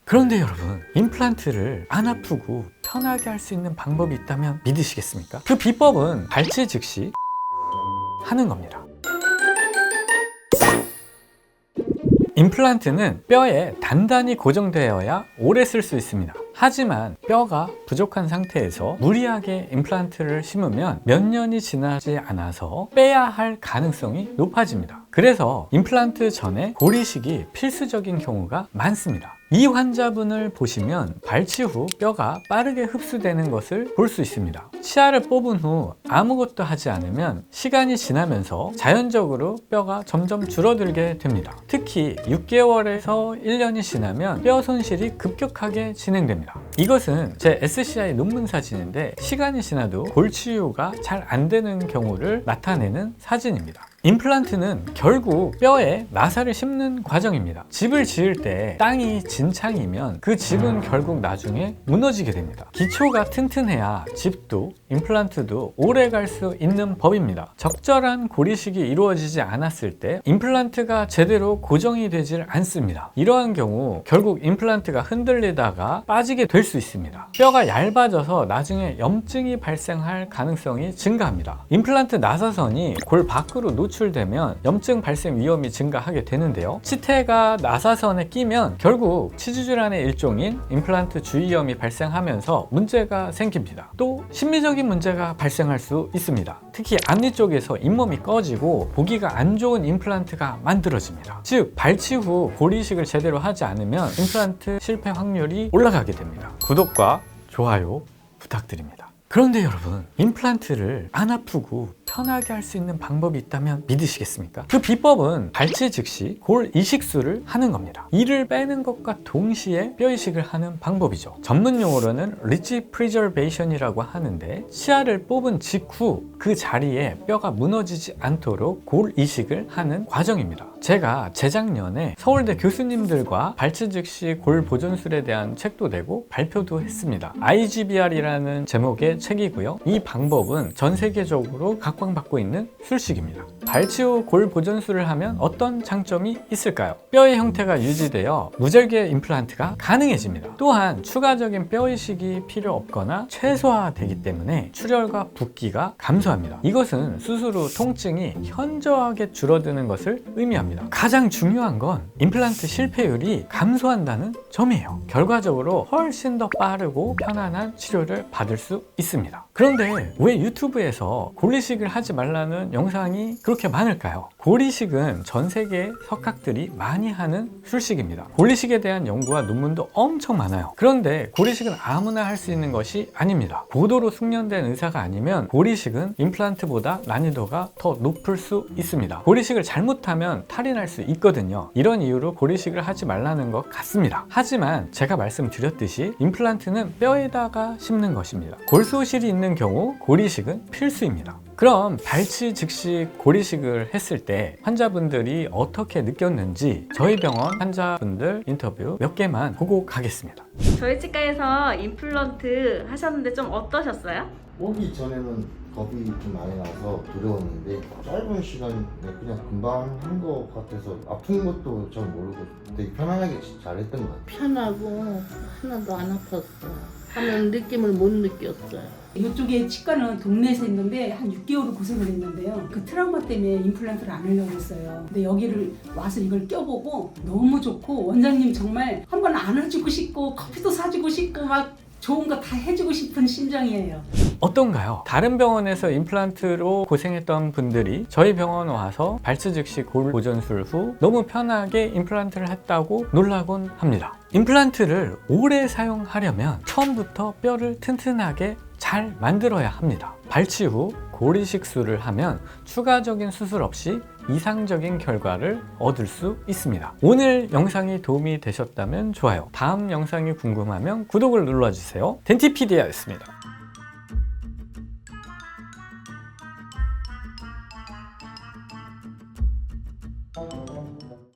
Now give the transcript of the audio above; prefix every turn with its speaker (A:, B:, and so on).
A: 그런데 여러분, 임플란트를 안 아프고 편하게 할 수 있는 방법이 있다면 믿으시겠습니까? 그 비법은 발치 즉시 하는 겁니다. 임플란트는 뼈에 단단히 고정되어야 오래 쓸 수 있습니다. 하지만 뼈가 부족한 상태에서 무리하게 임플란트를 심으면 몇 년이 지나지 않아서 빼야 할 가능성이 높아집니다. 그래서 임플란트 전에 고리식이 필수적인 경우가 많습니다. 이 환자분을 보시면 발치 후 뼈가 빠르게 흡수되는 것을 볼 수 있습니다. 치아를 뽑은 후 아무것도 하지 않으면 시간이 지나면서 자연적으로 뼈가 점점 줄어들게 됩니다. 특히 6개월에서 1년이 지나면 뼈 손실이 급격하게 진행됩니다. 이것은 제 SCI 논문 사진인데 시간이 지나도 골 치유가 잘 안 되는 경우를 나타내는 사진입니다. 임플란트는 결국 뼈에 나사를 심는 과정입니다. 집을 지을 때 땅이 진창이면 그 집은 결국 나중에 무너지게 됩니다. 기초가 튼튼해야 집도 임플란트도 오래 갈 수 있는 법입니다. 적절한 고리식이 이루어지지 않았을 때 임플란트가 제대로 고정이 되질 않습니다. 이러한 경우 결국 임플란트가 흔들리다가 빠지게 될 수 있습니다. 뼈가 얇아져서 나중에 염증이 발생할 가능성이 증가합니다. 임플란트 나사선이 골 밖으로 노출되면 염증 발생 위험이 증가하게 되는데요. 치태가 나사선에 끼면 결국 치주질환의 일종인 임플란트 주위염이 발생하면서 문제가 생깁니다. 또 심리적인 문제가 발생할 수 있습니다. 특히 앞니 쪽에서 잇몸이 꺼지고 보기가 안 좋은 임플란트가 만들어집니다. 즉 발치 후 고리식을 제대로 하지 않으면 임플란트 실패 확률이 올라가게 됩니다. 구독과 좋아요 부탁드립니다. 그런데 여러분, 임플란트를 안 아프고 편하게 할 수 있는 방법이 있다면 믿으시겠습니까? 그 비법은 발치 즉시 골 이식술을 하는 겁니다. 이를 빼는 것과 동시에 뼈 이식을 하는 방법이죠. 전문 용어로는 리치 프리저베이션이라고 하는데 치아를 뽑은 직후 그 자리에 뼈가 무너지지 않도록 골 이식을 하는 과정입니다. 제가 재작년에 서울대 교수님들과 발치 즉시 골 보존술에 대한 책도 내고 발표도 했습니다. IGBR이라는 제목의 책이고요. 이 방법은 전 세계적으로 각광받고 있는 술식입니다. 발치 후 골 보존술을 하면 어떤 장점이 있을까요? 뼈의 형태가 유지되어 무절개 임플란트가 가능해집니다. 또한 추가적인 뼈 이식이 필요 없거나 최소화되기 때문에 출혈과 붓기가 감소합니다. 이것은 수술 후 통증이 현저하게 줄어드는 것을 의미합니다. 가장 중요한 건 임플란트 실패율이 감소한다는 점이에요. 결과적으로 훨씬 더 빠르고 편안한 치료를 받을 수 있습니다. 그런데 왜 유튜브에서 고리식을 하지 말라는 영상이 그렇게 많을까요? 고리식은 전 세계 석학들이 많이 하는 술식입니다. 고리식에 대한 연구와 논문도 엄청 많아요. 그런데 고리식은 아무나 할 수 있는 것이 아닙니다. 고도로 숙련된 의사가 아니면 고리식은 임플란트보다 난이도가 더 높을 수 있습니다. 고리식을 잘못하면 탈이 날 수 있거든요. 이런 이유로 고리식을 하지 말라는 것 같습니다. 하지만 제가 말씀드렸듯이 임플란트는 뼈에다가 심는 것입니다. 골소실이 있는 경우 고리식은 필수입니다. 그럼 발치 즉시 고리식을 했을 때 환자분들이 어떻게 느꼈는지 저희 병원 환자분들 인터뷰 몇 개만 보고 가겠습니다.
B: 저희 치과에서 임플란트 하셨는데 좀 어떠셨어요?
C: 오기 전에는 겁이 좀 많이 나서 두려웠는데 짧은 시간에 그냥 금방 한 것 같아서 아픈 것도 잘 모르고 되게 편안하게 잘했던 것 같아요.
D: 편하고 하나도 안 아팠어. 하는 느낌을 못 느꼈어요.
E: 이쪽에 치과는 동네에서 있는데 한 6개월을 고생을 했는데요. 그 트라우마 때문에 임플란트를 안 하려고 했어요. 근데 여기를 와서 이걸 껴보고 너무 좋고 원장님 정말 한번 안아주고 싶고 커피도 사주고 싶고 막 좋은 거 다 해주고 싶은 심정이에요.
A: 어떤가요? 다른 병원에서 임플란트로 고생했던 분들이 저희 병원 와서 발치 즉시 골 보존술 후 너무 편하게 임플란트를 했다고 놀라곤 합니다. 임플란트를 오래 사용하려면 처음부터 뼈를 튼튼하게 잘 만들어야 합니다. 발치 후 고리식술을 하면 추가적인 수술 없이 이상적인 결과를 얻을 수 있습니다. 오늘 영상이 도움이 되셨다면 좋아요. 다음 영상이 궁금하면 구독을 눌러주세요. 덴티피디아였습니다.